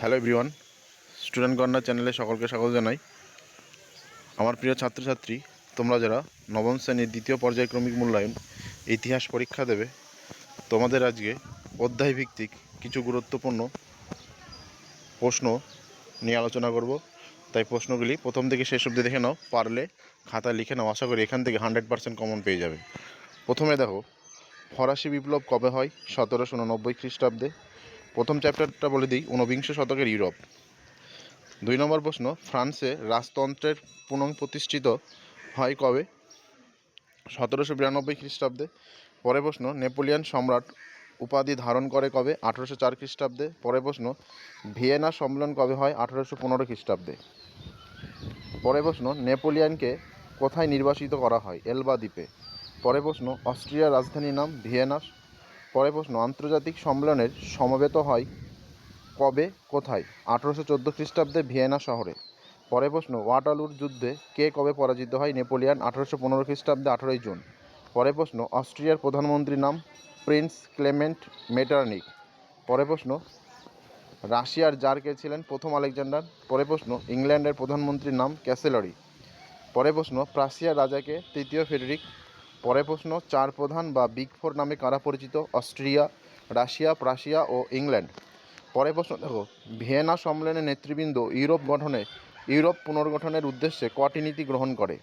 Hello everyone, student corner চ্যানেলে সকলকে স্বাগত জানাই। আমার প্রিয় ছাত্রছাত্রী, তোমরা যারা নবম শ্রেণীর দ্বিতীয় পর্যায়ক্রমিক মূল্যায়ন ইতিহাস পরীক্ষা দেবে, তোমাদের আজকে অধ্যায়ভিত্তিক কিছু গুরুত্বপূর্ণ প্রশ্ন নিয়ে আলোচনা করব। তাই প্রশ্নগুলি প্রথম থেকে শেষ অবধি দেখে নাও, পারলে খাতায় লিখে নাও। আশা করি এখান থেকে 100% কমন পেয়ে যাবে। প্রথমে দেখো, ফরাসি বিপ্লব কবে হয়? 1789 খ্রিস্টাব্দে। প্রথম চ্যাপ্টারটা বলে দিই, ঊনবিংশ শতকের ইউরোপ। 2 নম্বর প্রশ্ন, ফ্রান্সে রাজতন্ত্রের পুনঃপ্রতিষ্ঠিত হয় কবে? 1792 খ্রিস্টাব্দে। পরের প্রশ্ন, নেপোলিয়ন সম্রাট উপাধি ধারণ করে কবে? 1804 খ্রিস্টাব্দে। পরের প্রশ্ন, ভিয়েনা সম্মেলন কবে হয়? 1815 খ্রিস্টাব্দে। পরের প্রশ্ন, নেপোলিয়নকে কোথায় নির্বাসিত করা হয়? এলবা দ্বীপে। পরের প্রশ্ন, অস্ট্রিয়ার রাজধানীর নাম? ভিয়েনা। পরের প্রশ্ন, আন্তর্জাতিক সম্মেলনের সমবেত হয় কবে, কোথায়? 1814 খ্রিস্টাব্দে ভিয়েনা শহরে। পরের প্রশ্ন, ওয়াটারলুর যুদ্ধে কে কবে পরাজিত হয়? নেপোলিয়ন। 1815 খ্রিস্টাব্দে 18ই জুন। পরের প্রশ্ন, অস্ট্রিয়ার প্রধানমন্ত্রীর নাম? Prince Clement Metternich. পরের প্রশ্ন, রাশিয়ার জার কে ছিলেন? প্রথম আলেকজান্ডার। পরের প্রশ্ন, ইংল্যান্ডের প্রধানমন্ত্রীর নাম? ক্যাসেলরি। পরের প্রশ্ন, প্রাশিয়ার রাজাকে? তৃতীয় ফেডরিক। পরের প্রশ্ন, চার প্রধান বা বিগ ফোর নামে কারা পরিচিত? অস্ট্রিয়া, রাশিয়া, প্রাশিয়া ও ইংল্যান্ড। পরের প্রশ্ন দেখো, ভিয়েনা সম্মেলনের নেতৃবৃন্দ ইউরোপ পুনর্গঠনের উদ্দেশ্যে কটি নীতি গ্রহণ করে?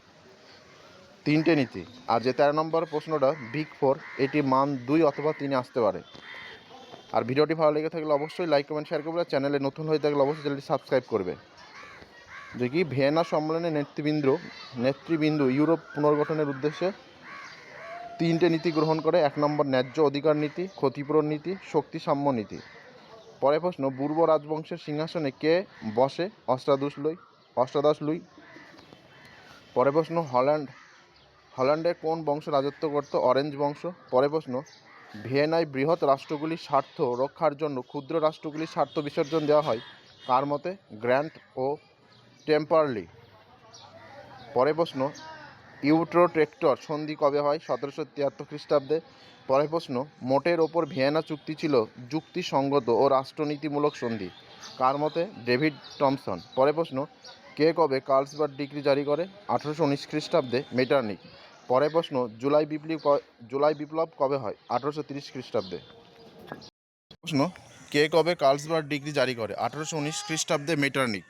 3টে নীতি। আর যে 13 নম্বর প্রশ্নটা, বিগ ফোর, এটি মান 2 অথবা 3 আসতে পারে। আর ভিডিওটি ভালো লেগে থাকলে অবশ্যই লাইক কমেন্ট শেয়ার করবে। আর চ্যানেলে নতুন হয়ে থাকলে অবশ্যই চ্যানেলটি সাবস্ক্রাইব করবে। দেখি, ভিয়েনা সম্মেলনের নেতৃবৃন্দ ইউরোপ পুনর্গঠনের উদ্দেশ্যে 3টে নীতি গ্রহণ করে। 1 নম্বর, ন্যায্য অধিকার নীতি, ক্ষতিপূরণ নীতি, শক্তি সাম্য নীতি। পরের প্রশ্ন, বুর্ব রাজবংশের সিংহাসনে কে বসে? অষ্টাদশ লুই। পরের প্রশ্ন, হল্যান্ডে কোন বংশ রাজত্ব করত? অরেঞ্জ বংশ। পরের প্রশ্ন, ভিয়েনায় বৃহৎ রাষ্ট্রগুলির স্বার্থ রক্ষার জন্য ক্ষুদ্র রাষ্ট্রগুলির স্বার্থ বিসর্জন দেওয়া হয় কার মতে? গ্র্যান্ট ও টেম্পারলি। পরের প্রশ্ন, ইউট্রোটেক্টর সন্ধি কবে হয়? 1773 খ্রিস্টাব্দে। পরের প্রশ্ন, মোটের ওপর ভিয়েনা চুক্তি ছিল যুক্তিসঙ্গত ও রাষ্ট্রনীতিমূলক সন্ধি কার মতে? David Thomson. পরের প্রশ্ন, কে কবে কার্লসবার্গ ডিক্রি জারি করে? 1819 খ্রিস্টাব্দে, মেটারনিক। পরের প্রশ্ন, জুলাই বিপ্লব কবে হয়? 1830 খ্রিস্টাব্দে। প্রশ্ন, কে কবে কার্লসবার্গ ডিক্রি জারি করে? 1819 খ্রিস্টাব্দে, মেটারনিক।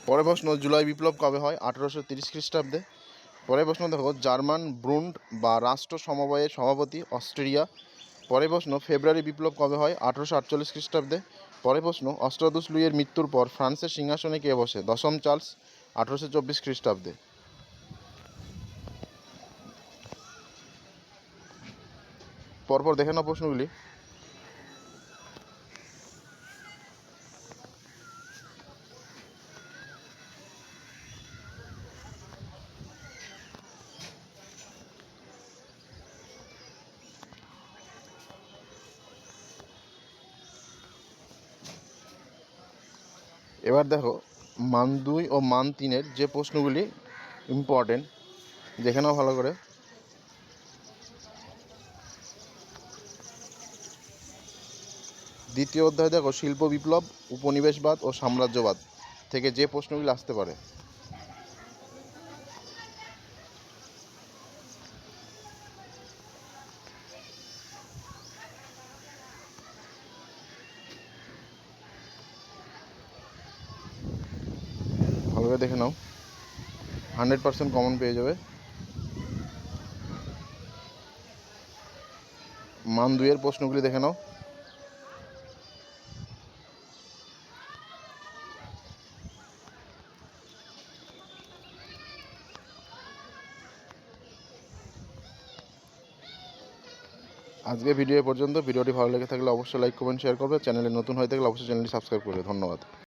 পরের প্রশ্ন, জুলাই বিপ্লব কবে হয়? 1830 খ্রিস্টাব্দে। পরের প্রশ্ন দেখো, জার্মান ব্রুন্ড বা রাষ্ট্র সমবায়ের সভাপতি? অস্ট্রিয়া। পরের প্রশ্ন, ফেব্রুয়ারি বিপ্লব কবে হয়? 1848 খ্রিস্টাব্দে। পরের প্রশ্ন, অষ্টাদশ লুইয়ের মৃত্যুর পর ফ্রান্সের সিংহাসনে কে বসে? দশম চার্লস। 1824 খ্রিস্টাব্দে। পরপর দেখে নাও প্রশ্নগুলি। এবার দেখো, মান 2 ও মান 3-এর যে প্রশ্নগুলি ইম্পর্টেন্ট, দেখে নাও ভালো করে। দ্বিতীয় অধ্যায় দেখো, শিল্প বিপ্লব, উপনিবেশবাদ ও সাম্রাজ্যবাদ থেকে যে প্রশ্নগুলি আসতে পারে। ভালো করে দেখে নাও, 100% কমন পেয়ে যাবে। মান 2-এর প্রশ্নগুলি দেখে নাও। আজকে ভিডিও পর্যন্ত। ভিডিওটি ভালো লেগে থাকলে অবশ্যই লাইক কমেন্ট শেয়ার করবে। চ্যানেলে নতুন হয়ে থাকলে অবশ্যই চ্যানেলটি সাবস্ক্রাইব করবে। ধন্যবাদ।